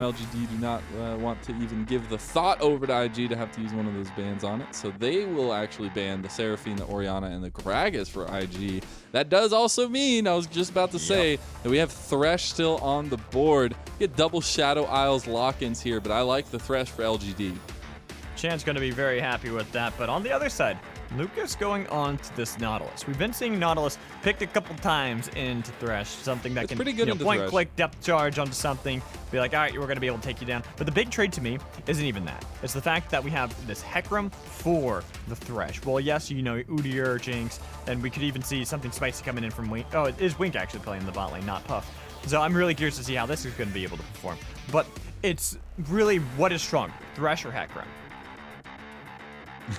LGD do not want to even give the thought over to IG to have to use one of those bans on it. So they will actually ban the Seraphine, the Orianna, and the Gragas for IG. That does also mean, I was just about to say, that we have Thresh still on the board. We get double Shadow Isles lock-ins here, but I like the Thresh for LGD. Chan's going to be very happy with that, but on the other side, Lucas going on to this Nautilus. We've been seeing Nautilus picked a couple times into Thresh, something that can point-click depth charge onto something, be like, all right, we're going to be able to take you down. But the big trade to me isn't even that. It's the fact that we have this hecarim for the Thresh. Well, yes, you know, Udyr, Jinx, and we could even see something spicy coming in from Wink. Oh, it is Wink actually playing the bot lane, not Puff. So I'm really curious to see how this is going to be able to perform. But it's really what is stronger, Thresh or hecarim?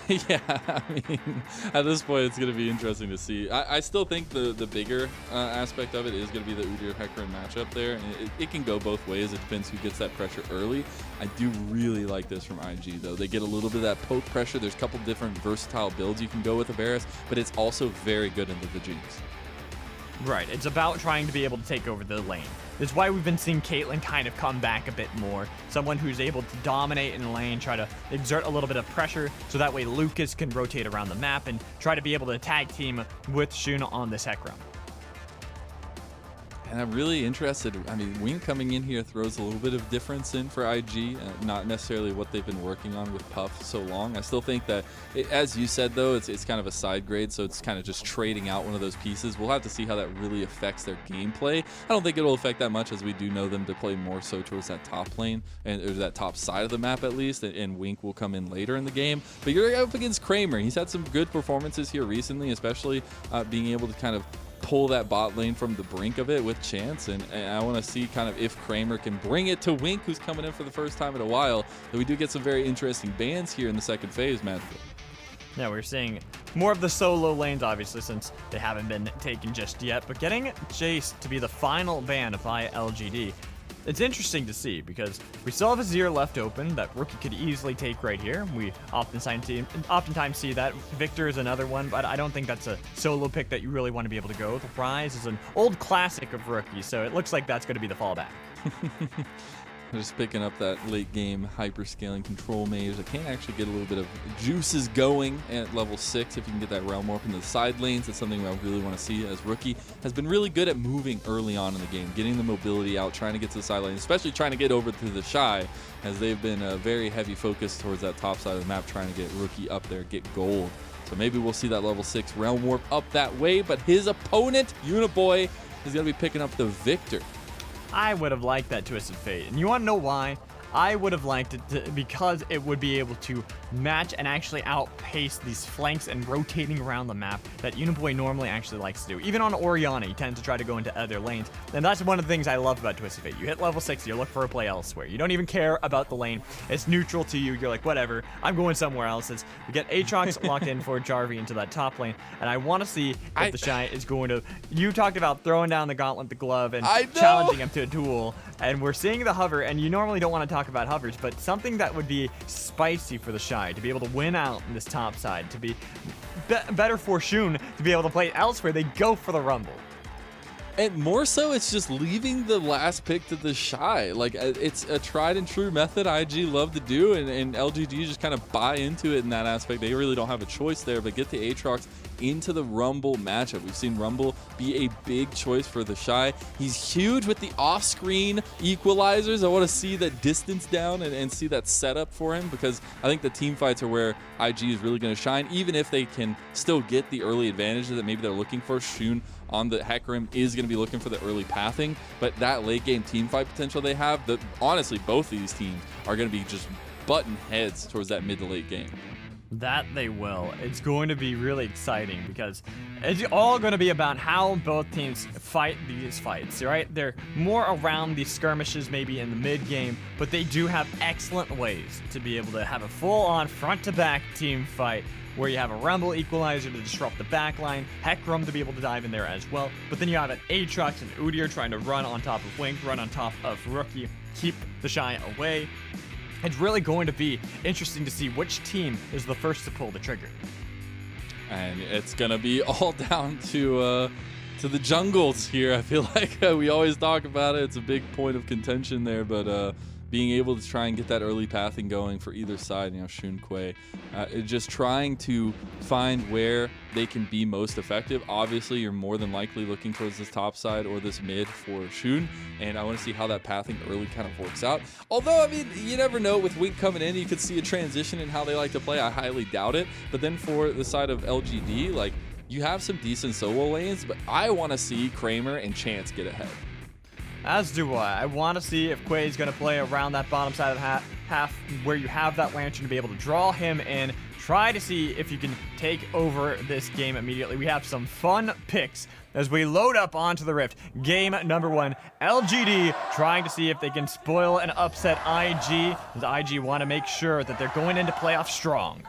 Yeah, I mean, at this point, it's going to be interesting to see. I still think the bigger aspect of it is going to be the Udyr hecarim matchup there. And it can go both ways. It depends who gets that pressure early. I do really like this from IG, though. They get a little bit of that poke pressure. There's a couple different versatile builds you can go with a Varus, but it's also very good into the Jinx. Right, it's about trying to be able to take over the lane. It's why we've been seeing Caitlyn kind of come back a bit more. Someone who's able to dominate in the lane, try to exert a little bit of pressure, so that way Lucas can rotate around the map and try to be able to tag team with Shuna on this hecarim. And I'm really interested. I mean, Wink coming in here throws a little bit of difference in for IG, not necessarily what they've been working on with Puff so long. I still think that, as you said, though, it's kind of a side grade, so it's kind of just trading out one of those pieces. We'll have to see how that really affects their gameplay. I don't think it'll affect that much, as we do know them to play more so towards that top lane, or that top side of the map at least, and Wink will come in later in the game. But you're up against Kramer. He's had some good performances here recently, especially being able to kind of pull that bot lane from the brink of it with Chance, and I want to see kind of if Kramer can bring it to Wink, who's coming in for the first time in a while. That we do get some very interesting bans here in the second phase, Mazel. Yeah, we're seeing more of the solo lanes, obviously, since they haven't been taken just yet, but getting Jace to be the final ban by LGD, it's interesting to see, because we still have a Azir left open that Rookie could easily take right here. We oftentimes see that. Viktor is another one, but I don't think that's a solo pick that you really want to be able to go with. Ryze is an old classic of Rookie, so it looks like that's going to be the fallback. Just picking up that late game hyper scaling control mage. I can actually get a little bit of juices going at level 6 if you can get that realm warp into the side lanes. That's something I really want to see, as Rookie has been really good at moving early on in the game, getting the mobility out, trying to get to the side lanes, especially trying to get over to TheShy, as they've been a very heavy focus towards that top side of the map, trying to get Rookie up there, get gold. So maybe we'll see that level 6 realm warp up that way, but his opponent, Uniboy, is going to be picking up the Viktor. I would have liked that Twisted Fate, and you want to know why? I would have liked it because it would be able to match and actually outpace these flanks and rotating around the map that Uniboy normally actually likes to do. Even on Orianna, he tends to try to go into other lanes, and that's one of the things I love about Twisted Fate. You hit level 6, you look for a play elsewhere. You don't even care about the lane. It's neutral to you. You're like, whatever, I'm going somewhere else. We get Aatrox locked in for Garvey into that top lane, and I want to see if TheShy is going to... You talked about throwing down the gauntlet, the glove, and challenging him to a duel, and we're seeing the hover, and you normally don't want to talk about hovers, but something that would be spicy for TheShy to be able to win out in this top side, to be better for Shun to be able to play elsewhere. They go for the Rumble. And more so, it's just leaving the last pick to TheShy. Like, it's a tried and true method IG love to do, and LGD just kind of buy into it in that aspect. They really don't have a choice there, but get the Aatrox into the Rumble matchup. We've seen Rumble be a big choice for TheShy. He's huge with the off-screen equalizers. I want to see that distance down and see that setup for him, because I think the team fights are where IG is really going to shine, even if they can still get the early advantages that maybe they're looking for. Shun on the hecarim is going to be looking for the early pathing, but that late game team fight potential they have, honestly, both of these teams are going to be just button heads towards that mid to late game. That they will. It's going to be really exciting, because it's all going to be about how both teams fight these fights, right? They're more around these skirmishes maybe in the mid game, but they do have excellent ways to be able to have a full-on front-to-back team fight where you have a Rumble equalizer to disrupt the backline, hecarim to be able to dive in there as well, but then you have an Aatrox and Udyr trying to run on top of Wink, run on top of Rookie, keep TheShy away. It's really going to be interesting to see which team is the first to pull the trigger. And it's going to be all down to the jungles here. I feel like we always talk about it. It's a big point of contention there, but being able to try and get that early pathing going for either side, you know, Shun, Quay, just trying to find where they can be most effective. Obviously, you're more than likely looking towards this top side or this mid for Shun, and I want to see how that pathing early kind of works out. Although, I mean, you never know. With Wink coming in, you could see a transition in how they like to play. I highly doubt it. But then for the side of LGD, like, you have some decent solo lanes, but I want to see Kramer and Chance get ahead. As do I. I want to see if Quay is going to play around that bottom side of the half where you have that Lantern to be able to draw him in. Try to see if you can take over this game immediately. We have some fun picks as we load up onto the Rift. Game number 1, LGD trying to see if they can spoil and upset IG. As IG want to make sure that they're going into playoffs strong.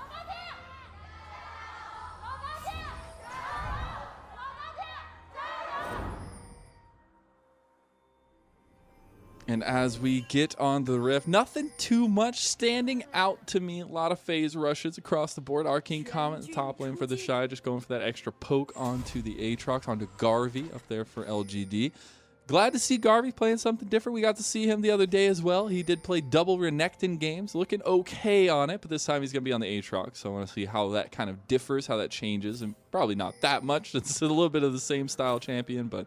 And as we get on the Rift, nothing too much standing out to me. A lot of phase rushes across the board. Arcane Comet, top lane for TheShy, just going for that extra poke onto the Aatrox, onto Garvey up there for LGD. Glad to see Garvey playing something different. We got to see him the other day as well. He did play double Renekton games, looking okay on it, but this time he's going to be on the Aatrox, so I want to see how that kind of differs, how that changes, and probably not that much. It's a little bit of the same style champion, but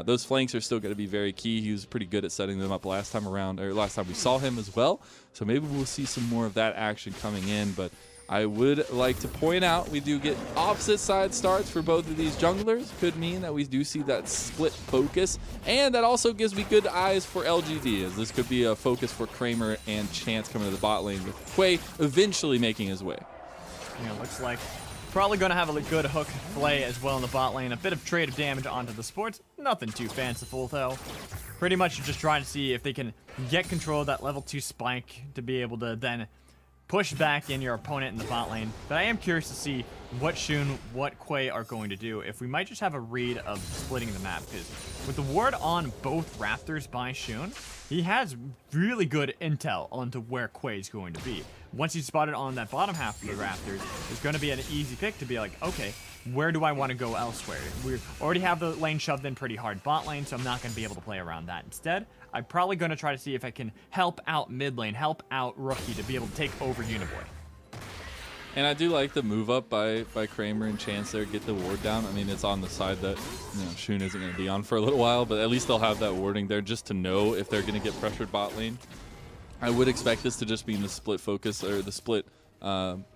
those flanks are still going to be very key. He was pretty good at setting them up last time around, or last time we saw him as well, so maybe we'll see some more of that action coming in, but I would like to point out we do get opposite side starts for both of these junglers. Could mean that we do see that split focus, and that also gives me good eyes for LGD, as this could be a focus for Kramer and Chance coming to the bot lane, with Quay eventually making his way. Yeah, looks like probably going to have a good hook play as well in the bot lane. A bit of trade of damage onto the sports. Nothing too fanciful, though. Pretty much just trying to see if they can get control of that level 2 spike to be able to then push back in your opponent in the bot lane. But I am curious to see what Shun, what Quay are going to do. If we might just have a read of splitting the map, because with the ward on both Raptors by Shun, he has really good intel onto where Quay is going to be. Once he's spotted on that bottom half of the Raptors, it's going to be an easy pick to be like, okay, where do I want to go elsewhere? We already have the lane shoved in pretty hard bot lane, so I'm not going to be able to play around that. Instead, I'm probably going to try to see if I can help out mid lane, help out Rookie to be able to take over Uniboy. And I do like the move up by Kramer and Chance there, get the ward down. I mean, it's on the side that, you know, Shun isn't going to be on for a little while, but at least they'll have that warding there just to know if they're going to get pressured bot lane. I would expect this to just be in the split focus, or the split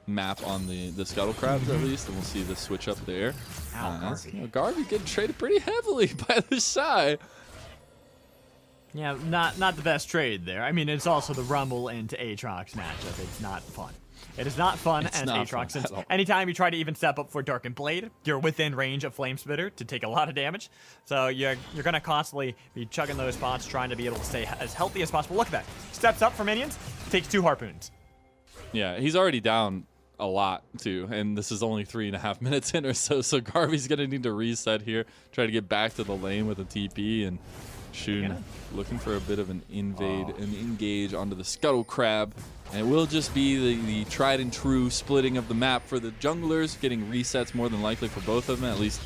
map on the Scuttle Crabs at least, and we'll see the switch up there. Garvey. You know, Garvey getting traded pretty heavily by TheShy. Yeah, not the best trade there. I mean, it's also the Rumble into Aatrox matchup. It's not fun. It is not fun as Aatrox, since anytime you try to even step up for Darkened Blade, you're within range of Flame Spitter to take a lot of damage. So you're going to constantly be chugging those spots, trying to be able to stay as healthy as possible. Look at that. Steps up for minions, takes 2 harpoons. Yeah, he's already down a lot too, and this is only 3.5 minutes in or so, so Garvey's going to need to reset here, try to get back to the lane with a TP, and Shun looking for a bit of an invade and engage onto the Scuttle Crab. And it will just be the tried and true splitting of the map for the junglers, getting resets more than likely for both of them. At least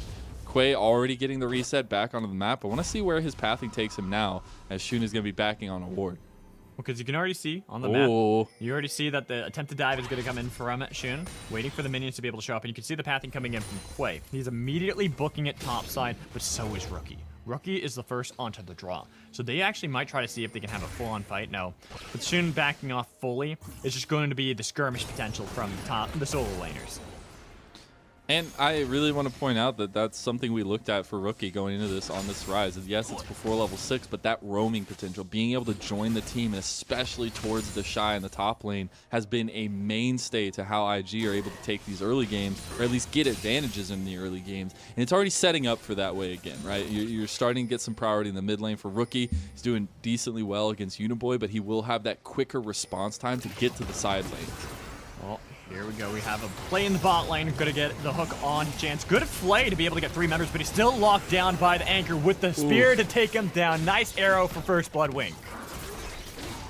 Quay already getting the reset back onto the map. I want to see where his pathing takes him now, as Shun is going to be backing on a ward. Because you can already see on the map, you already see that the attempted dive is going to come in from Shun, waiting for the minions to be able to show up, and you can see the pathing coming in from Quay. He's immediately booking it topside, but so is Rookie. Rookie is the first onto the draw, so they actually might try to see if they can have a full-on fight. No, with Shun backing off fully, it's just going to be the skirmish potential from the solo laners. And I really want to point out that that's something we looked at for Rookie going into this on this Ryze. Yes, it's before level 6, but that roaming potential, being able to join the team, especially towards TheShy in the top lane, has been a mainstay to how IG are able to take these early games, or at least get advantages in the early games. And it's already setting up for that way again, right? You're starting to get some priority in the mid lane for Rookie. He's doing decently well against Uniboy, but he will have that quicker response time to get to the side lane. Well, here we go. We have a play in the bot lane. Going to get the hook on Chance. Good play to be able to get 3 members, but he's still locked down by the anchor with the spear to take him down. Nice arrow for First Blood Wink.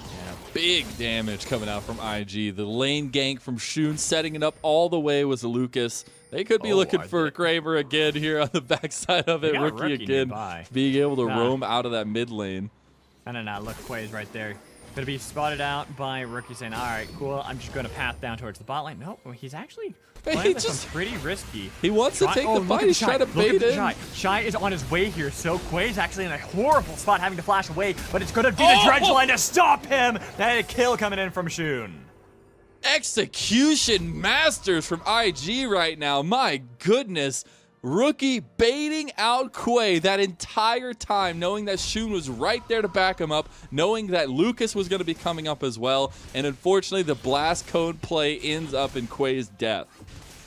Yeah, big damage coming out from IG. The lane gank from Shun, setting it up all the way was Lucas. They could be looking for Kramer again here on the backside of it. Rookie again, being able to roam out of that mid lane. And then look, Quay's right there. Gonna be spotted out by Rookie saying, all right, cool, I'm just gonna path down towards the bot lane. Nope, he's actually playing this one pretty risky. He wants to take the fight. He's trying to bait in. Shy is on his way here, so Quay's actually in a horrible spot having to flash away, but it's gonna be the dredge line to stop him. That a kill coming in from Shun. Execution masters from IG right now. My goodness. Rookie baiting out Quay that entire time, knowing that Shun was right there to back him up, knowing that Lucas was going to be coming up as well, and unfortunately the blast cone play ends up in Quay's death.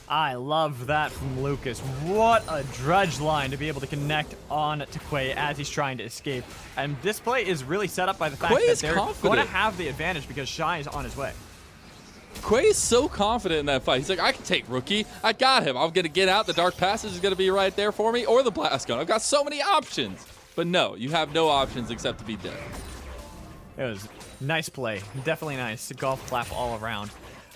I love that from Lucas. What a dredge line to be able to connect on to Quay as he's trying to escape. And this play is really set up by the fact that they're going to have the advantage because Shy is on his way. Quay is so confident in that fight. He's like, I can take Rookie. I got him. I'm going to get out. The Dark Passage is going to be right there for me, or the Blast Gun. I've got so many options. But no, you have no options except to be dead. It was nice play. Definitely nice. Golf clap all around.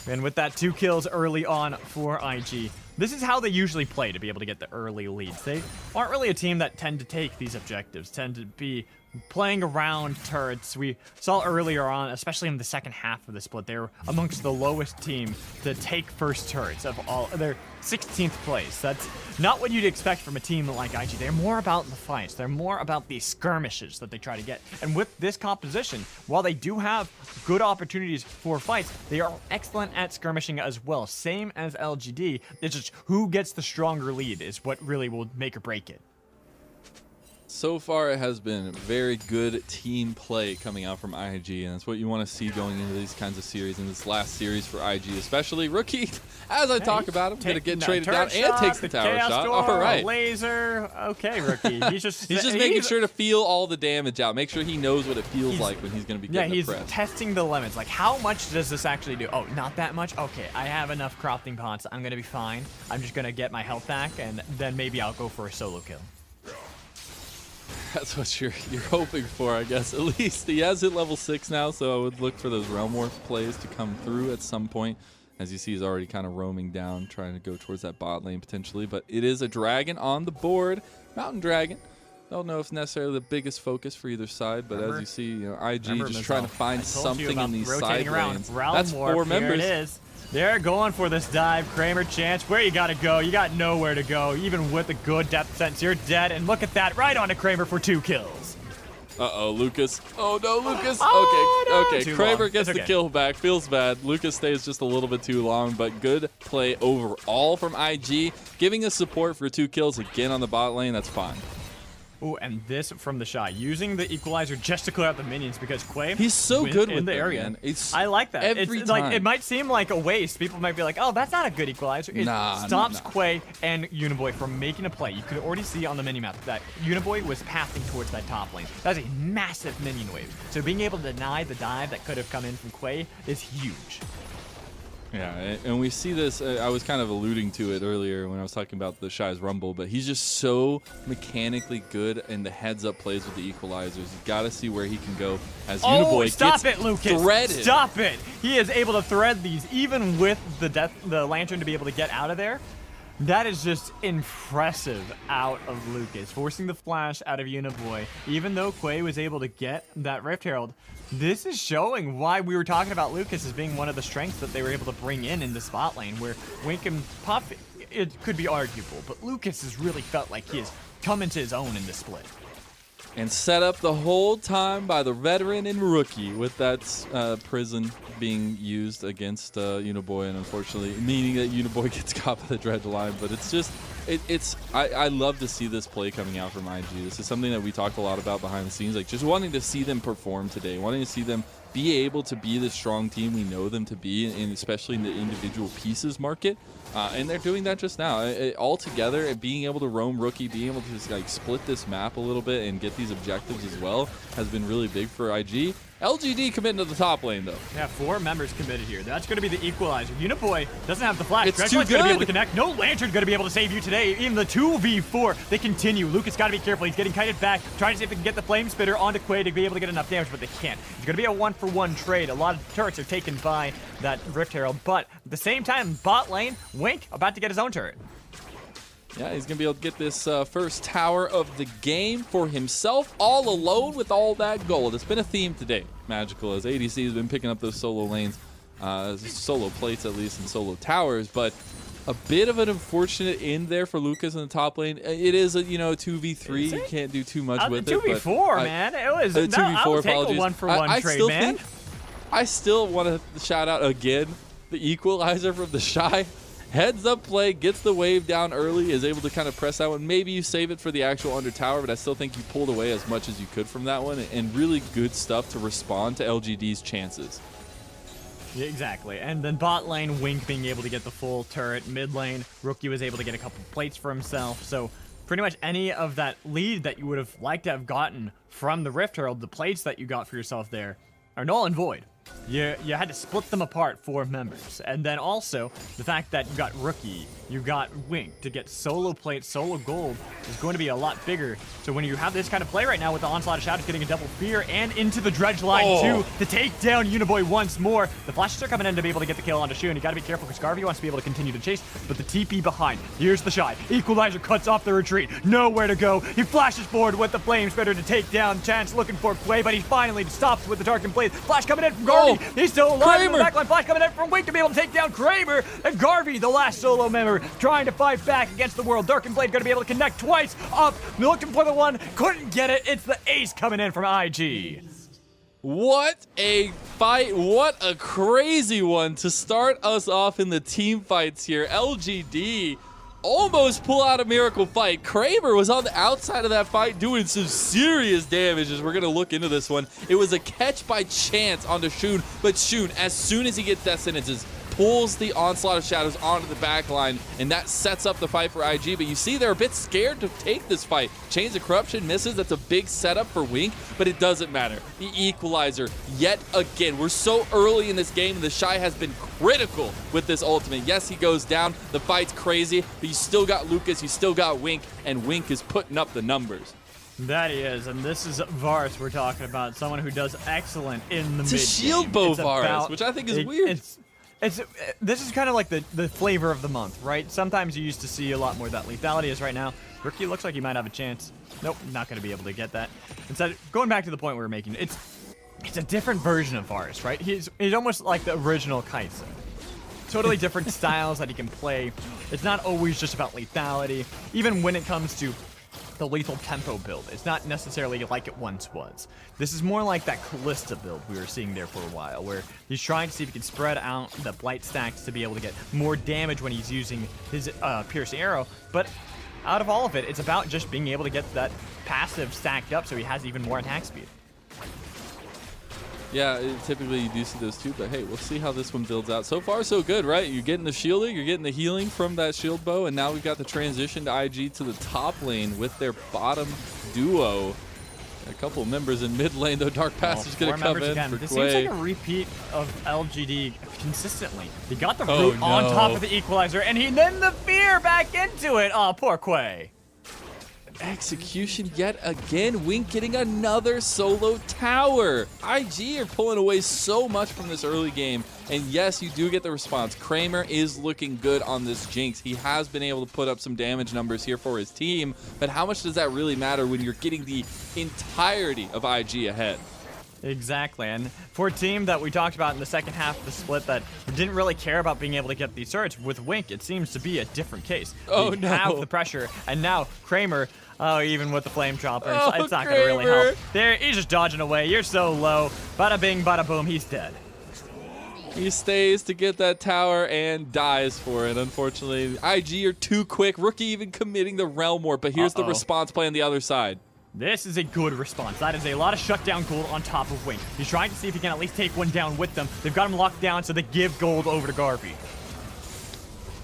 And with that 2 kills early on for IG, this is how they usually play to be able to get the early leads. They aren't really a team that tend to take these objectives, tend to be playing around turrets. We saw earlier on, especially in the second half of the split, they were amongst the lowest team to take first turrets of all. They're 16th place. That's not what you'd expect from a team like IG. They're more about the fights. They're more about the skirmishes that they try to get. And with this composition, while they do have good opportunities for fights, they are excellent at skirmishing as well. Same as LGD. It's just who gets the stronger lead is what really will make or break it. So far, it has been very good team play coming out from IG, and that's what you want to see going into these kinds of series, in this last series for IG, especially. Rookie, as I talk about him, going to get traded down and takes the tower shot. All right. Laser. Okay, Rookie. He's just making sure to feel all the damage out. Make sure he knows what it feels like when he's going to be getting the press. He's testing the limits. Like, how much does this actually do? Oh, not that much? Okay, I have enough crafting pots. I'm going to be fine. I'm just going to get my health back, and then maybe I'll go for a solo kill. That's what you're hoping for, I guess. At least he has hit level 6 now, so I would look for those Realm Warp plays to come through at some point. As you see, he's already kind of roaming down, trying to go towards that bot lane potentially. But it is a dragon on the board, Mountain Dragon. Don't know if it's necessarily the biggest focus for either side, but as you see, IG just trying to find something in these side lanes. That's 4 members. Here it is. They're going for this dive. Kramer, chance. Where you gotta go? You got nowhere to go. Even with a good depth sense, you're dead. And look at that, right onto Kramer for 2 kills. Uh-oh, Lucas. Oh, no, Lucas. Oh, okay. Kramer gets the kill back. Feels bad. Lucas stays just a little bit too long, but good play overall from IG. Giving us support for 2 kills again on the bot lane. That's fine. Oh, and this from TheShy, using the equalizer just to clear out the minions because Quay, he's so good in with the area. Man. I like that. Every it's time. like it might seem like a waste. People might be like, "Oh, that's not a good equalizer." It stops Quay and Uniboy from making a play. You could already see on the minimap that Uniboy was pathing towards that top lane. That's a massive minion wave. So being able to deny the dive that could have come in from Quay is huge. Yeah, and we see this, I was kind of alluding to it earlier when I was talking about TheShy's Rumble, but he's just so mechanically good in the heads-up plays with the equalizers. You've got to see where he can go as Uniboy gets threaded. Stop it! He is able to thread these even with the lantern to be able to get out of there. That is just impressive out of Lucas, forcing the flash out of Uniboy. Even though Quay was able to get that Rift Herald, this is showing why we were talking about Lucas as being one of the strengths that they were able to bring in the spot lane, where Wink and Puff, it could be arguable, but Lucas has really felt like he has come into his own in this split. And set up the whole time by the veteran and Rookie with that prison being used against Uniboy, and unfortunately meaning that Uniboy gets caught by the dredge line. But it's just, I love to see this play coming out from IG. This is something that we talked a lot about behind the scenes, like just wanting to see them perform today, wanting to see them be able to be the strong team we know them to be, and especially in the individual pieces market. And they're doing that just now. All together, and being able to roam Rookie, being able to just like split this map a little bit and get these objectives as well has been really big for IG. LGD committing to the top lane, though. Yeah, 4 members committed here. That's going to be the equalizer. Uniboy doesn't have the flash. It's too good. Going to be able to connect. No lantern going to be able to save you today. Even the 2v4, they continue. Lucas got to be careful. He's getting kited back, trying to see if they can get the flame spitter onto Quay to be able to get enough damage, but they can't. It's going to be a 1-for-1 trade. A lot of turrets are taken by that Rift Herald, but at the same time, bot lane, Wink about to get his own turret. Yeah, he's going to be able to get this first tower of the game for himself, all alone with all that gold. It's been a theme today, Magical, as ADC has been picking up those solo lanes, solo plates at least, and solo towers, but a bit of an unfortunate end there for Lucas in the top lane. It is a 2v3. You can't do too much with it. 2v4, man. It was a 2v4. I'll take a 1-for-1 trade, man. I still want to shout out again the equalizer from TheShy. Heads up play, gets the wave down early, is able to kind of press that one. Maybe you save it for the actual under tower, but I still think you pulled away as much as you could from that one, and really good stuff to respond to LGD's chances. Yeah, exactly. And then bot lane, Wink being able to get the full turret. Mid lane, Rookie was able to get a couple plates for himself. So pretty much any of that lead that you would have liked to have gotten from the Rift Herald, the plates that you got for yourself there, are null and void. You had to split them apart for members. And then also, the fact that you got Rookie, you got Wink to get solo plate, solo gold is going to be a lot bigger. So when you have this kind of play right now with the Onslaught of Shadows getting a double fear and into the Dredge line too to take down Uniboy once more, the flashes are coming in to be able to get the kill onto Shu, and you got to be careful because Garvey wants to be able to continue to chase, but the TP behind. Here's TheShy. Equalizer cuts off the retreat. Nowhere to go. He flashes forward with the Flame Spitter to take down Chance, looking for Quay, but he finally stops with the Dark and Blade. Flash coming in from Garvey. He's still alive in the backline. Flash coming in from Wink to be able to take down Kramer. And Garvey, the last solo member, trying to fight back against the world. Dark and Blade going to be able to connect twice. Up, looking for the one. Couldn't get it. It's the ace coming in from IG. What a fight. What a crazy one to start us off in the team fights here. LGD almost pull out a miracle fight. Kramer was on the outside of that fight doing some serious damage as we're going to look into this one. It was a catch by chance onto Shun, but Shun, as soon as he gets death sentences, pulls the Onslaught of Shadows onto the back line, and that sets up the fight for IG. But you see they're a bit scared to take this fight. Chains of Corruption misses. That's a big setup for Wink, but it doesn't matter. The equalizer, yet again. We're so early in this game, and TheShy has been critical with this ultimate. Yes, he goes down. The fight's crazy, but you still got Lucas, you still got Wink, and Wink is putting up the numbers. That he is, and this is Varus we're talking about. Someone who does excellent in the mid game. It's a shield bow Varus, which I think is weird. This is kind of like the flavor of the month, right? Sometimes you used to see a lot more of that lethality as right now. Rookie looks like he might have a chance. Nope, not going to be able to get that. Instead, going back to the point we were making, it's a different version of Varus, right? He's almost like the original Kaisa. Totally different styles that he can play. It's not always just about lethality. Even when it comes to the lethal tempo build, it's not necessarily like it once was. This is more like that Callista build we were seeing there for a while, where he's trying to see if he can spread out the blight stacks to be able to get more damage when he's using his piercing arrow. But out of all of it, it's about just being able to get that passive stacked up so he has even more attack speed. Yeah, typically you do see those two, but hey, we'll see how this one builds out. So far, so good, right? You're getting the shielding, you're getting the healing from that shield bow, and now we've got the transition to IG to the top lane with their bottom duo. A couple of members in mid lane, though. Dark Passage going to come in again. for This Quay. seems like a repeat of LGD consistently. He got the root on top of the equalizer, and then the fear back into it. Oh, poor Quay. Execution yet again. Wink getting another solo tower. IG are pulling away so much from this early game, and yes, you do get the response. Kramer is looking good on this Jinx. He has been able to put up some damage numbers here for his team, but how much does that really matter when you're getting the entirety of IG ahead? Exactly, and for a team that we talked about in the second half of the split that didn't really care about being able to get these turrets, with Wink, it seems to be a different case. Oh, we no. have the pressure, and now Kramer, even with the flame chopper, it's not Kramer. going to really help. There, he's just dodging away. You're so low. Bada bing, bada boom, he's dead. He stays to get that tower and dies for it, unfortunately. IG are too quick. Rookie even committing the Realm Warp, but here's the response play on the other side. This is a good response. That is a lot of shutdown gold on top of Wink. He's trying to see if he can at least take one down with them. They've got him locked down, so they give gold over to Garvey.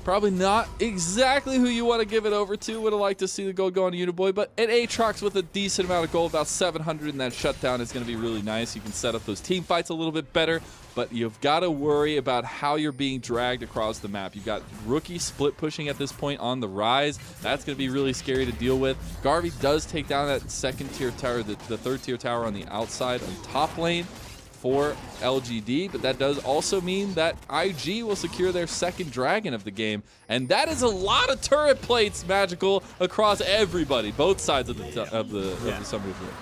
Probably not exactly who you want to give it over to. Would have liked to see the gold go on to Uniboy, but an Aatrox with a decent amount of gold, about 700 in that shutdown is going to be really nice. You can set up those team fights a little bit better, but you've got to worry about how you're being dragged across the map. You've got Rookie split pushing at this point on the Ryze. That's going to be really scary to deal with. Garvey does take down that second tier tower, the third tier tower on the outside on top lane. for LGD, but that does also mean that IG will secure their second dragon of the game, and that is a lot of turret plates, Magical, across everybody, both sides of the summer field.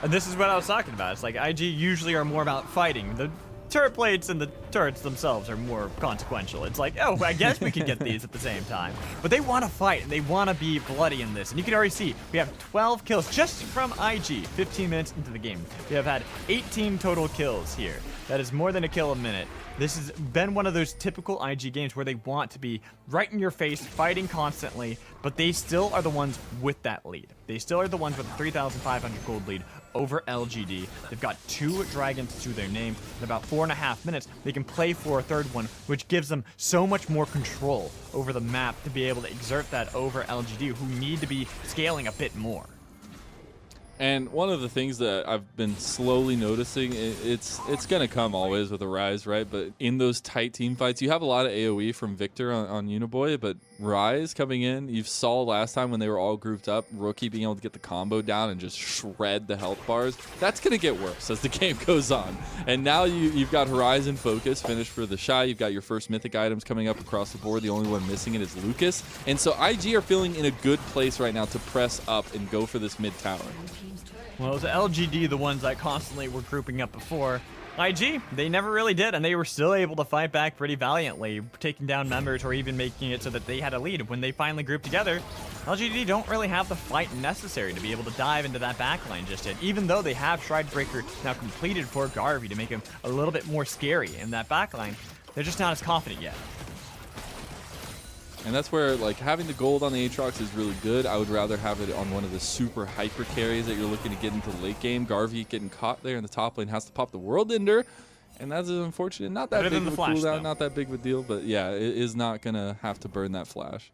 And this is what I was talking about. It's like IG usually are more about fighting. The turret plates and the turrets themselves are more consequential. It's like, oh, I guess we can get these at the same time. But they want to fight, and they want to be bloody in this. And you can already see, we have 12 kills just from IG, 15 minutes into the game. We have had 18 total kills here. That is more than a kill a minute. This has been one of those typical IG games where they want to be right in your face, fighting constantly, but they still are the ones with that lead. They still are the ones with the 3,500 gold lead over LGD. They've got 2 dragons to their name. In about 4.5 minutes, they can play for a third one, which gives them so much more control over the map to be able to exert that over LGD, who need to be scaling a bit more. And one of the things that I've been slowly noticing, it's going to come always with a Ryze, right? But in those tight team fights, you have a lot of AoE from Viktor on Uniboy, but Ryze coming in, you saw last time when they were all grouped up, Rookie being able to get the combo down and just shred the health bars. That's going to get worse as the game goes on. And now you've got Horizon Focus finished for TheShy. You've got your first mythic items coming up across the board. The only one missing it is Lucas. And so IG are feeling in a good place right now to press up and go for this mid tower. Well, it was LGD, the ones that constantly were grouping up before. IG, they never really did, and they were still able to fight back pretty valiantly, taking down members or even making it so that they had a lead. When they finally grouped together, LGD don't really have the fight necessary to be able to dive into that backline just yet, even though they have Shridebreaker now completed for Garvey to make him a little bit more scary in that backline. They're just not as confident yet. And that's where, like, having the gold on the Aatrox is really good. I would rather have it on one of the super hyper carries that you're looking to get into the late game. Garvey getting caught there in the top lane has to pop the World Ender, and that's unfortunate. Not that big of a cooldown, not that big of a deal, but yeah, it is not going to have to burn that flash.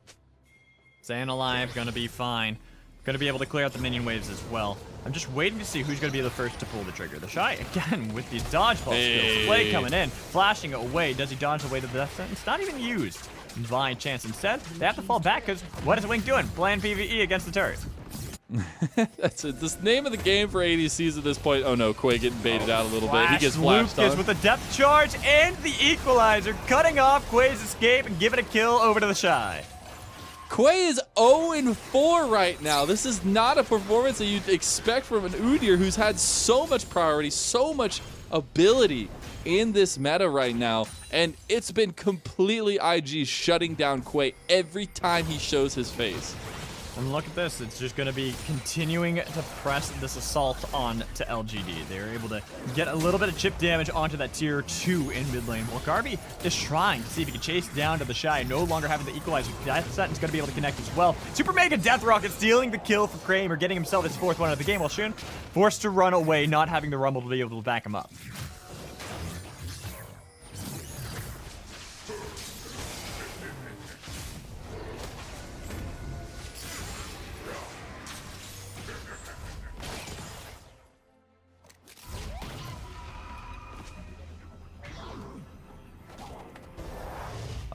Staying alive, going to be fine. Going to be able to clear out the minion waves as well. I'm just waiting to see who's going to be the first to pull the trigger. TheShy, again, with these dodgeball skills. Play coming in, flashing away. Does he dodge away to the death sentence? Not even used. Divine chance. Instead, they have to fall back because what is Wink doing? Bland PvE against the turret. That's it. This name of the game for ADCs at this point. Oh no, Quay getting baited out a little bit. He gets flashed Lucas with a depth charge and the equalizer, cutting off Quay's escape and giving a kill over to TheShy. Quay is 0-4 right now. This is not a performance that you'd expect from an Udyr who's had so much priority, so much ability in this meta right now, and it's been completely IG shutting down Quay every time he shows his face. And look at this, it's just going to be continuing to press this assault on to LGD. They're able to get a little bit of chip damage onto that tier 2 in mid lane. Well, Garvey is trying to see if he can chase down to TheShy, no longer having the equalizer. Death Sentence going to be able to connect as well. Super Mega Death Rocket stealing the kill for Kramer, getting himself his 4th one of the game, while Shun forced to run away, not having the Rumble to be able to back him up.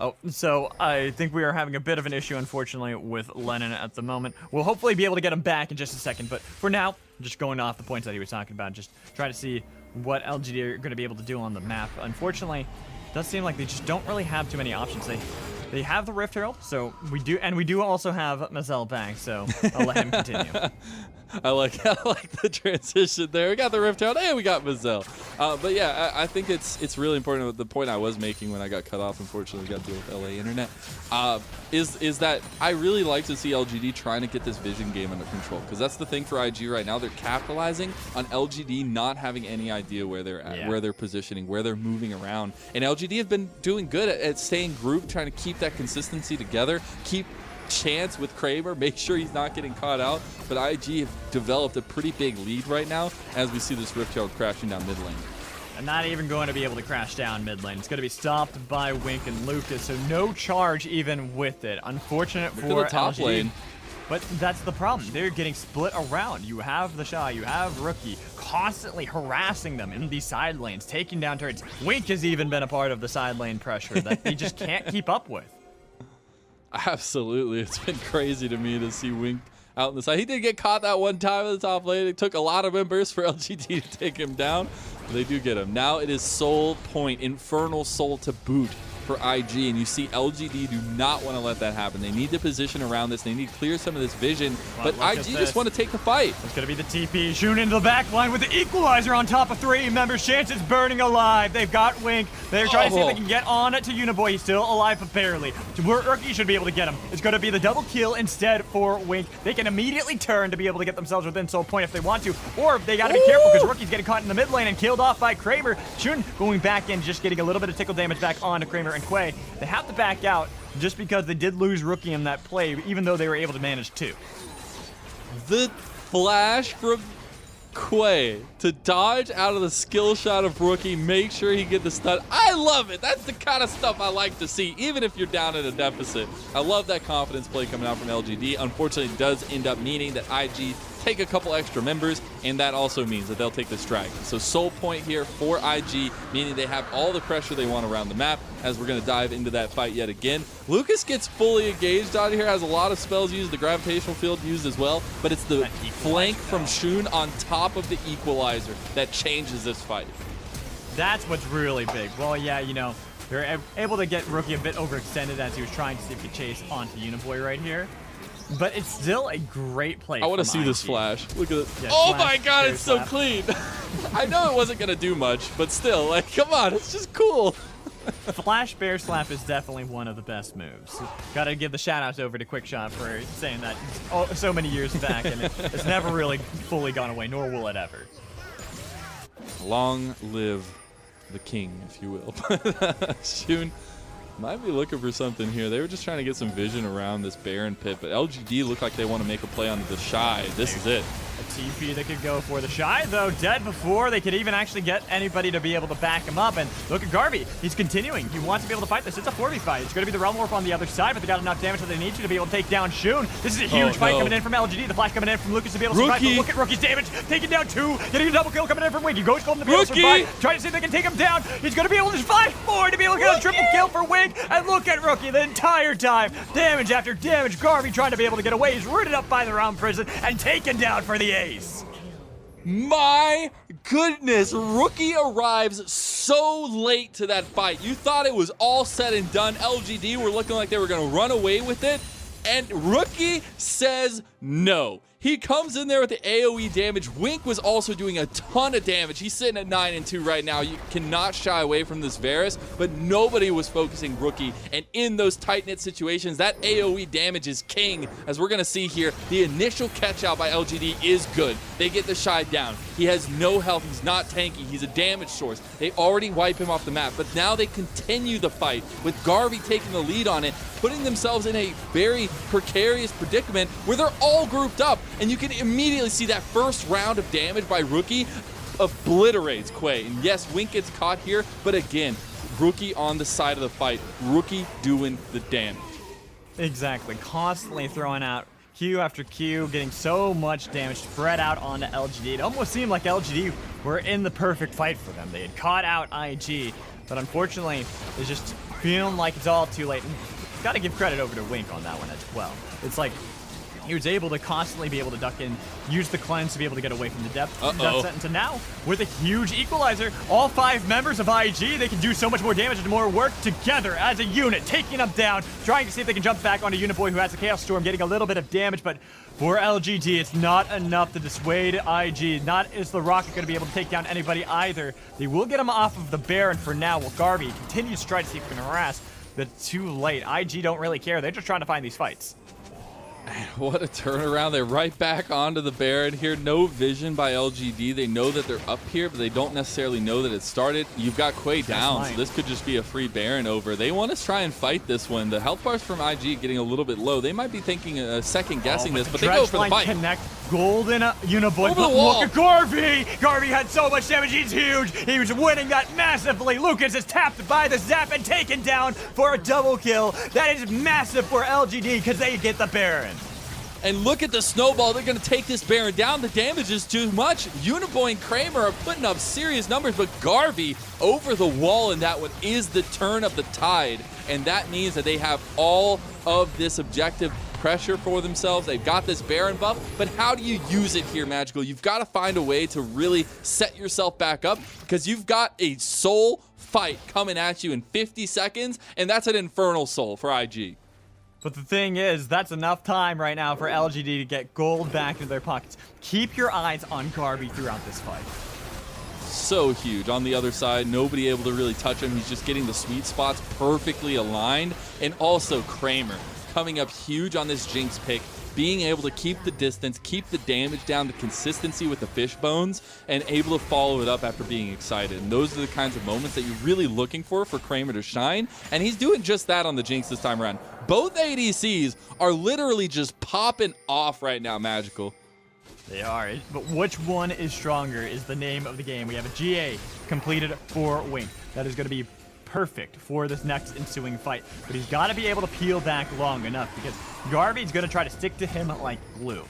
Oh, so I think we are having a bit of an issue, unfortunately, with Lennon at the moment. We'll hopefully be able to get him back in just a second, but for now, just going off the points that he was talking about, just try to see what LGD are going to be able to do on the map. Unfortunately, it does seem like they just don't really have too many options. They have the Rift Herald, so we do also have Mazel back, so I'll let him continue. I like the transition there. We got the Rift Herald and we got Mazel. But yeah, I think it's really important. The point I was making when I got cut off, unfortunately, got to deal with LA internet, is that I really like to see LGD trying to get this vision game under control, because that's the thing for IG right now. They're capitalizing on LGD not having any idea where they're at, where they're positioning, where they're moving around. And LGD have been doing good at staying grouped, trying to keep that consistency together, keep chance with Kramer, make sure he's not getting caught out. But IG have developed a pretty big lead right now as we see this Rift Herald crashing down mid lane. And not even going to be able to crash down mid lane. It's going to be stopped by Wink and Lucas, so no charge even with it. Unfortunate for the top LG. lane. But that's the problem. They're getting split around. You have TheShy, you have Rookie, constantly harassing them in these side lanes, taking down turrets. Wink has even been a part of the side lane pressure that they just can't keep up with. Absolutely. It's been crazy to me to see Wink out on the side. He did get caught that one time at the top lane. It took a lot of members for LGD to take him down. They do get him. Now it is Soul Point, Infernal Soul to boot for IG, and you see LGD do not want to let that happen. They need to position around this. They need to clear some of this vision, but IG just want to take the fight. It's going to be the TP. Shun into the back line with the equalizer on top of 3 members. Chances burning alive. They've got Wink. They're trying to see if they can get on to Uniboy. He's still alive, but barely. Rookie should be able to get him. It's going to be the double kill instead for Wink. They can immediately turn to be able to get themselves within Soul Point if they want to, or they got to be careful because Rookie's getting caught in the mid lane and killed off by Kramer. Shun going back in, just getting a little bit of tickle damage back onto Kramer and Quay. They have to back out just because they did lose Rookie in that play, even though they were able to manage 2. The flash from Quay to dodge out of the skill shot of Rookie, make sure he get the stun. I love it. That's the kind of stuff I like to see, even if you're down in a deficit. I love that confidence play coming out from LGD. Unfortunately, it does end up meaning that IG take a couple extra members, and that also means that they'll take this dragon. So Soul Point here for IG, meaning they have all the pressure they want around the map, as we're going to dive into that fight yet again. Lucas gets fully engaged out here, has a lot of spells used, the gravitational field used as well, but it's the flank from Shun on top of the equalizer that changes this fight. That's what's really big. Well, yeah, you know, they're able to get Rookie a bit overextended as he was trying to see if he could chase onto Uniboy right here. But it's still a great play. I want to see this flash. Look at it. Yeah, oh my god, it's so clean. I know it wasn't going to do much, but still, like, come on, it's just cool. Flash Bear Slap is definitely one of the best moves. Gotta give the shout outs over to QuickShot for saying that so many years back, and it's never really fully gone away, nor will it ever. Long live the king, if you will. Shun might be looking for something here. They were just trying to get some vision around this Baron pit, but LGD look like they want to make a play on the TheShy. This is it. A TP that could go for TheShy, though, dead before they could even actually get anybody to be able to back him up. And look at Garvey. He's continuing. He wants to be able to fight this. It's a 4v5. It's going to be the Realm Warp on the other side, but they got enough damage that they need to be able to take down Shun. This is a huge fight coming in from LGD. The flash coming in from Lucas to be able to survive. But look at Rookie's damage. Taking down 2. Getting a double kill coming in from Wink. He goes golden to be able to survive. Trying to see if they can take him down. He's going to be able to survive 4 to be able to get a triple kill for Wink. And look at Rookie the entire time. Damage after damage. Garvey trying to be able to get away. He's rooted up by the round prison and taken down for the ace. My goodness, Rookie arrives so late to that fight. You thought it was all said and done. LGD were looking like they were going to run away with it, and Rookie says no. He comes in there with the AoE damage. Wink was also doing a ton of damage. He's sitting at 9-2 right now. You cannot shy away from this Varus, but nobody was focusing Rookie. And in those tight-knit situations, that AoE damage is king. As we're going to see here, the initial catch-out by LGD is good. They get TheShy down. He has no health. He's not tanky. He's a damage source. They already wipe him off the map, but now they continue the fight with Garvey taking the lead on it, putting themselves in a very precarious predicament where they're all grouped up. And you can immediately see that first round of damage by Rookie obliterates Quay. And yes, Wink gets caught here, but again, Rookie on the side of the fight. Rookie doing the damage. Exactly. Constantly throwing out Q after Q, getting so much damage spread out onto LGD. It almost seemed like LGD were in the perfect fight for them. They had caught out IG, but unfortunately, it's just feeling like it's all too late. And got to give credit over to Wink on that one as well. It's like he was able to constantly be able to duck in, use the cleanse to be able to get away from the death sentence. And now, with a huge equalizer, all 5 members of IG, they can do so much more damage and more work together as a unit, taking them down, trying to see if they can jump back onto Uniboy, who has the Chaos Storm, getting a little bit of damage, but for LGD, it's not enough to dissuade IG. Not is the Rocket going to be able to take down anybody either. They will get him off of the Baron for now, while Garvey continues to try to see if he can harass, but it's too late. IG don't really care. They're just trying to find these fights. What a turnaround. They're right back onto the Baron here. No vision by LGD. They know that they're up here, but they don't necessarily know that it started. You've got Quay down, so this could just be a free Baron over. They want to try and fight this one. The health bars from IG getting a little bit low. They might be thinking, second guessing this, but they go for the fight. Connect golden Uniboy, but look at Garvey. Garvey had so much damage. He's huge. He was winning that massively. Lucas is tapped by the zap and taken down for a double kill. That is massive for LGD because they get the Baron. And look at the snowball. They're going to take this Baron down. The damage is too much. Uniboy and Kramer are putting up serious numbers, but Garvey over the wall, and that one is the turn of the tide. And that means that they have all of this objective pressure for themselves. They've got this Baron buff, but how do you use it here, Magical? You've got to find a way to really set yourself back up because you've got a soul fight coming at you in 50 seconds, and that's an Infernal Soul for IG. But the thing is, that's enough time right now for LGD to get gold back into their pockets. Keep your eyes on Garvey throughout this fight. So huge. On the other side, nobody able to really touch him. He's just getting the sweet spots perfectly aligned. And also Kramer coming up huge on this Jinx pick, being able to keep the distance, keep the damage down, the consistency with the fish bones, and able to follow it up after being excited. And those are the kinds of moments that you're really looking for Kramer to shine. And he's doing just that on the Jinx this time around. Both ADCs are literally just popping off right now, Magical. They are, but which one is stronger is the name of the game. We have a GA completed for Wink. That is going to be perfect for this next ensuing fight. But he's got to be able to peel back long enough because Garvey's going to try to stick to him like glue.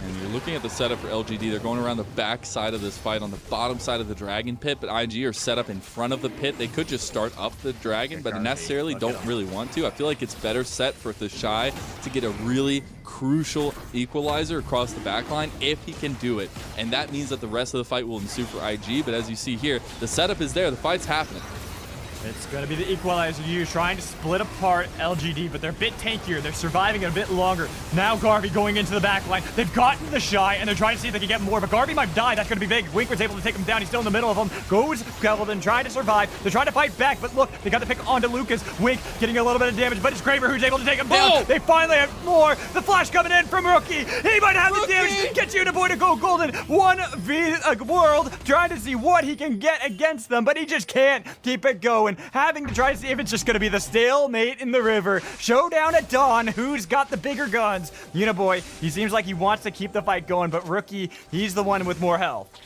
And you're looking at the setup for LGD. They're going around the back side of this fight on the bottom side of the dragon pit, but IG are set up in front of the pit. They could just start up the dragon, but necessarily don't really want to. I feel like it's better set for TheShy to get a really crucial equalizer across the back line if he can do it. And that means that the rest of the fight will ensue for IG, but as you see here, the setup is there. The fight's happening. It's going to be the equalizer used, trying to split apart LGD, but they're a bit tankier. They're surviving it a bit longer. Now Garvey going into the back line. They've gotten TheShy, and they're trying to see if they can get more, but Garvey might die. That's going to be big. Wink was able to take him down. He's still in the middle of them. Goes Keldon, trying to survive. They're trying to fight back, but look, they got the pick onto Lucas. Wink getting a little bit of damage, but it's Kramer who's able to take him down. Oh! They finally have more. The flash coming in from Rookie. He might have the damage. Gets Uniboy to go golden. 1v world, trying to see what he can get against them, but he just can't keep it going. Having to try to see if it's just going to be the stalemate in the river. Showdown at dawn. Who's got the bigger guns? Uniboy, he seems like he wants to keep the fight going, but Rookie, he's the one with more health.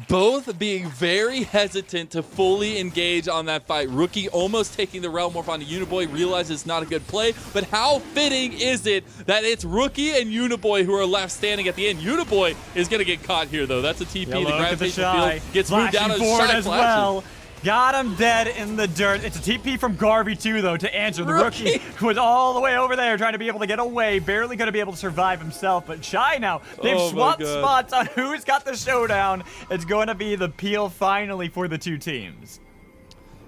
Both being very hesitant to fully engage on that fight. Rookie almost taking the Realm Morph onto Uniboy, realizes it's not a good play, but how fitting is it that it's Rookie and Uniboy who are left standing at the end? Uniboy is going to get caught here, though. That's a TP. The gravitational field gets moved down as TheShy as well. Got him dead in the dirt. It's a TP from Garvey, too, though, to answer. The Rookie was all the way over there trying to be able to get away. Barely going to be able to survive himself. But TheShy now, they've swapped spots on who's got the showdown. It's going to be the peel finally for the two teams.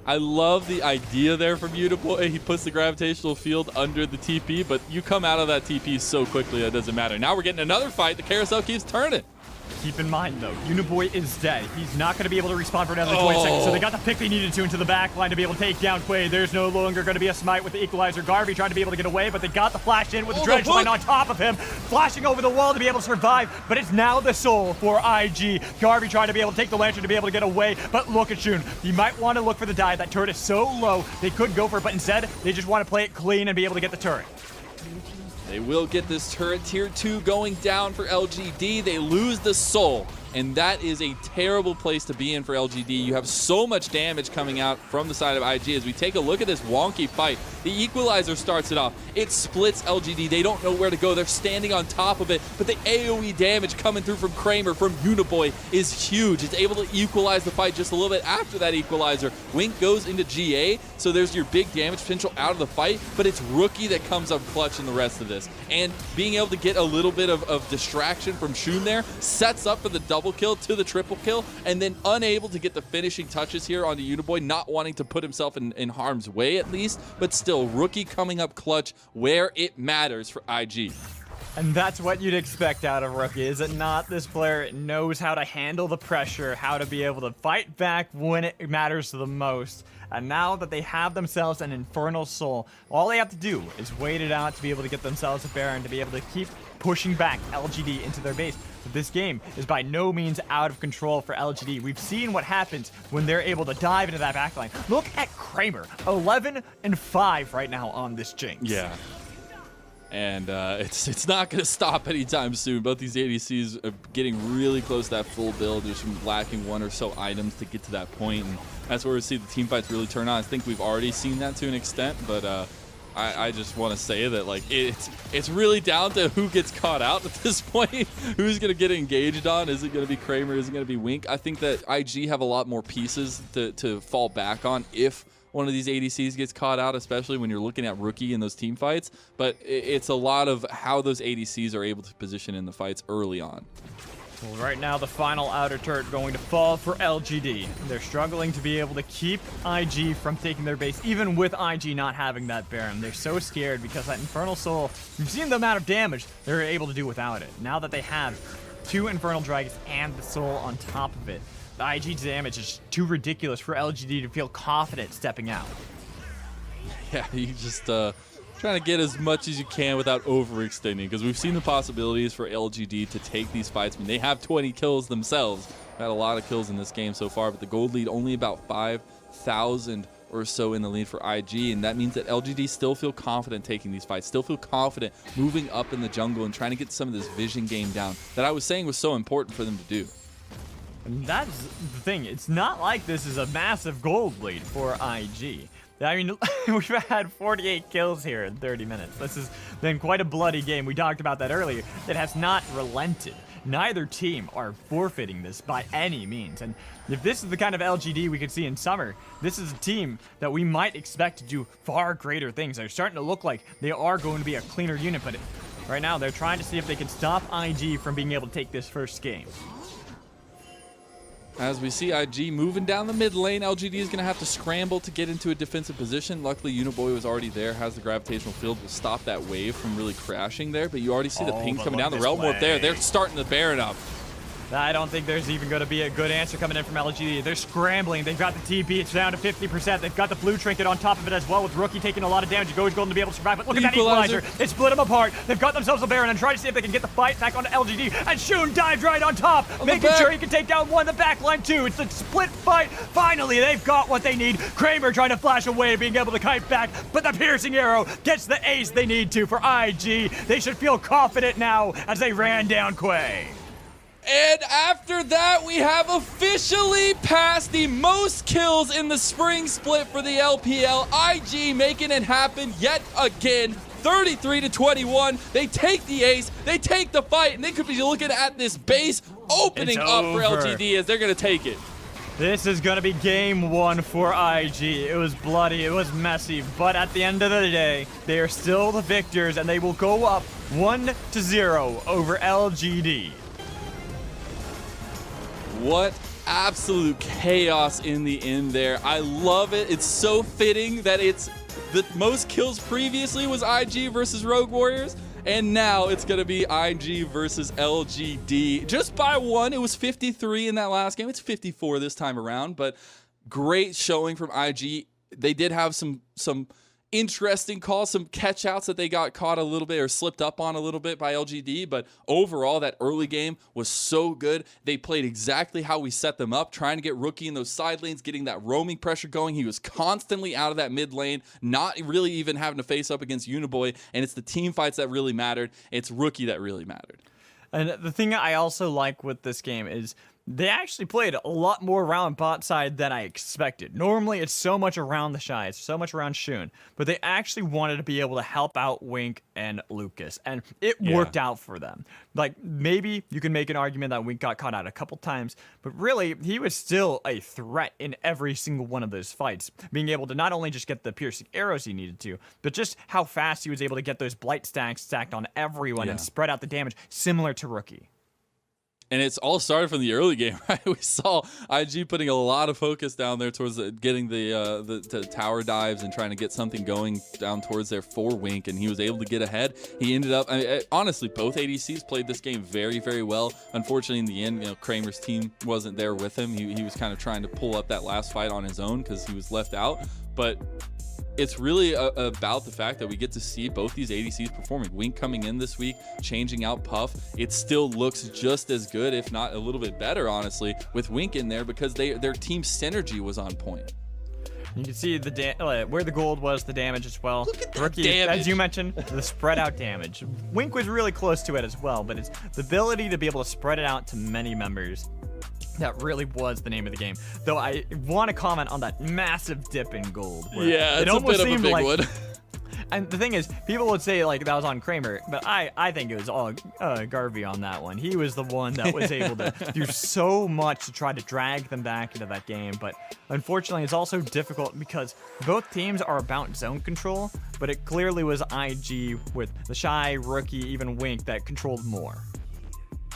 I love the idea there from Uniboy. He puts the gravitational field under the TP, but you come out of that TP so quickly that doesn't matter. Now we're getting another fight. The carousel keeps turning. Keep in mind, though, Uniboy is dead. He's not going to be able to respawn for another 20 seconds, so they got the pick they needed to into the back line to be able to take down Quay. There's no longer going to be a smite with the equalizer. Garvey trying to be able to get away, but they got the flash in with the dredge line on top of him, flashing over the wall to be able to survive, but it's now the soul for IG. Garvey trying to be able to take the lantern to be able to get away, but look at Shun. You might want to look for the dive. That turret is so low, they could go for it, but instead, they just want to play it clean and be able to get the turret. They will get this turret. Tier 2 going down for LGD. They lose the soul. And that is a terrible place to be in for LGD. You have so much damage coming out from the side of IG. As we take a look at this wonky fight, the equalizer starts it off. It splits LGD. They don't know where to go. They're standing on top of it, but the AoE damage coming through from Kramer, from Uniboy, is huge. It's able to equalize the fight just a little bit after that equalizer. Wink goes into GA, so there's your big damage potential out of the fight, but it's Rookie that comes up clutch in the rest of this. And being able to get a little bit of distraction from Shun there sets up for the double kill to the triple kill, and then unable to get the finishing touches here onto Uniboy, not wanting to put himself in harm's way at least, but still Rookie coming up clutch where it matters for IG. And that's what you'd expect out of Rookie, is it not? This player knows how to handle the pressure, how to be able to fight back when it matters the most. And now that they have themselves an Infernal Soul, all they have to do is wait it out to be able to get themselves a Baron, to be able to keep pushing back LGD into their base. But this game is by no means out of control for LGD. We've seen what happens when they're able to dive into that backline. Look at Kramer, 11-5 right now on this Jinx. Yeah. And it's not going to stop anytime soon. Both these ADCs are getting really close to that full build. There's lacking one or so items to get to that point, and that's where we see the team fights really turn on. I think we've already seen that to an extent, but I just want to say that like it's really down to who gets caught out at this point. Who's going to get engaged on? Is it going to be Kramer? Is it going to be Wink? I think that IG have a lot more pieces to fall back on if one of these ADCs gets caught out, especially when you're looking at rookie in those team fights. But it's a lot of how those ADCs are able to position in the fights early on. Well, right now, the final outer turret going to fall for LGD. They're struggling to be able to keep IG from taking their base, even with IG not having that Baron. They're so scared because that Infernal Soul, you've seen the amount of damage they're able to do without it. Now that they have 2 Infernal Dragons and the Soul on top of it, the IG damage is too ridiculous for LGD to feel confident stepping out. Yeah, you just trying to get as much as you can without overextending, because we've seen the possibilities for LGD to take these fights. I mean, they have 20 kills themselves. Had a lot of kills in this game so far, but the gold lead only about 5,000 or so in the lead for IG, and that means that LGD still feel confident taking these fights, still feel confident moving up in the jungle and trying to get some of this vision game down that I was saying was so important for them to do. And that's the thing. It's not like this is a massive gold lead for IG. I mean, we've had 48 kills here in 30 minutes. This has been quite a bloody game. We talked about that earlier. It has not relented. Neither team are forfeiting this by any means. And if this is the kind of LGD we could see in summer, this is a team that we might expect to do far greater things. They're starting to look like they are going to be a cleaner unit, but right now they're trying to see if they can stop IG from being able to take this first game. As we see IG moving down the mid lane, LGD is going to have to scramble to get into a defensive position. Luckily, Uniboy was already there, has the gravitational field, will stop that wave from really crashing there. But you already see the pings coming down, the Realm Warp there. They're starting the Baron up. I don't think there's even going to be a good answer coming in from LGD. They're scrambling. They've got the TP. It's down to 50%. They've got the blue trinket on top of it as well, with Rookie taking a lot of damage. Goes Golden to be able to survive, but look at that equalizer. It split them apart. They've got themselves a Baron and try to see if they can get the fight back onto LGD. And Shun dived right on top, making sure he can take down one, the back line too. It's a split fight. Finally, they've got what they need. Kramer trying to flash away, being able to kite back, but the piercing arrow gets the ace they need to for IG. They should feel confident now as they ran down Quay. And after that, we have officially passed the most kills in the spring split for the LPL. IG making it happen yet again. 33-21. They take the ace, they take the fight, and they could be looking at this base opening up for LGD as they're going to take it. This is going to be game 1 for IG. It was bloody, it was messy, but at the end of the day, they are still the victors, and they will go up 1-0 over LGD. What absolute chaos in the end there. I love it. It's so fitting that it's the most kills previously was IG versus Rogue Warriors, and now it's going to be IG versus LGD. Just by 1. It was 53 in that last game. It's 54 this time around, but great showing from IG. They did have some interesting calls, some catch outs that they got caught a little bit or slipped up on a little bit by LGD, but overall that early game was so good. They played exactly how we set them up, trying to get Rookie in those side lanes, getting that roaming pressure going. He was constantly out of that mid lane, not really even having to face up against Uniboy, and it's the team fights that really mattered. It's Rookie that really mattered. And the thing I also like with this game is they actually played a lot more around bot side than I expected. Normally, it's so much around TheShy, it's so much around Shun, but they actually wanted to be able to help out Wink and Lucas, and it worked out for them. Like, maybe you can make an argument that Wink got caught out a couple times, but really, he was still a threat in every single one of those fights, being able to not only just get the piercing arrows he needed to, but just how fast he was able to get those blight stacks stacked on everyone and spread out the damage, similar to Rookie. And it's all started from the early game, right? We saw IG putting a lot of focus down there towards getting the tower dives and trying to get something going down towards there for Wink, and he was able to get ahead. He ended up, honestly, both ADCs played this game very, very well. Unfortunately, in the end, Kramer's team wasn't there with him. He was kind of trying to pull up that last fight on his own because he was left out. But it's really about the fact that we get to see both these ADCs performing. Wink coming in this week, changing out Puff. It still looks just as good, if not a little bit better, honestly, with Wink in there because their team synergy was on point. You can see where the gold was, the damage as well. Look at that Rookie, damage. as you mentioned, the spread out damage. Wink was really close to it as well, but it's the ability to be able to spread it out to many members. That really was the name of the game. Though I want to comment on that massive dip in gold. Yeah, it it's almost a bit of a big one. And the thing is, people would say like that was on Kramer, but I think it was all Garvey on that one. He was the one that was able to do so much to try to drag them back into that game. But unfortunately, it's also difficult because both teams are about zone control, but it clearly was IG with TheShy, Rookie, even Wink that controlled more.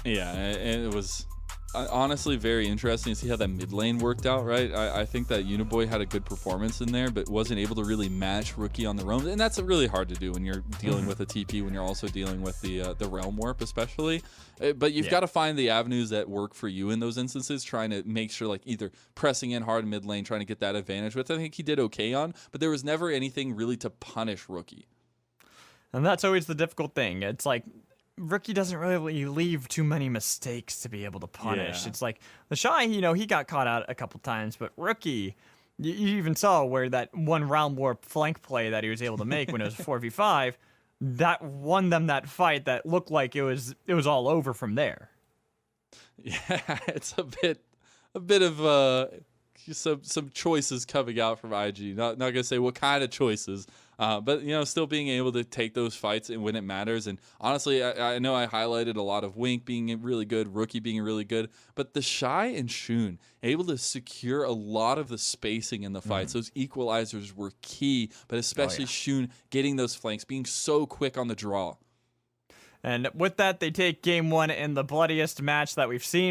Yeah, and it was honestly very interesting to see how that mid lane worked out, right? I think that Uniboy had a good performance in there, but wasn't able to really match Rookie on the roam, and that's really hard to do when you're dealing with a TP, when you're also dealing with the realm warp especially. But you've got to find the avenues that work for you in those instances, trying to make sure like either pressing in hard mid lane, trying to get that advantage, which I think he did okay on, but there was never anything really to punish Rookie. And that's always the difficult thing. It's like Rookie doesn't really leave too many mistakes to be able to punish. Yeah. It's like TheShy, you know, he got caught out a couple times, but Rookie, you even saw where that one round warp flank play that he was able to make when it was 4v5, that won them that fight that looked like it was all over from there. Yeah, it's a bit of some choices coming out from IG. Not gonna say what kind of choices, but you know, still being able to take those fights and when it matters. And honestly, I know I highlighted a lot of Wink being really good, Rookie being really good, but TheShy and Shun able to secure a lot of the spacing in the fights. Those equalizers were key, but especially Shun getting those flanks, being so quick on the draw. And with that, they take game one in the bloodiest match that we've seen.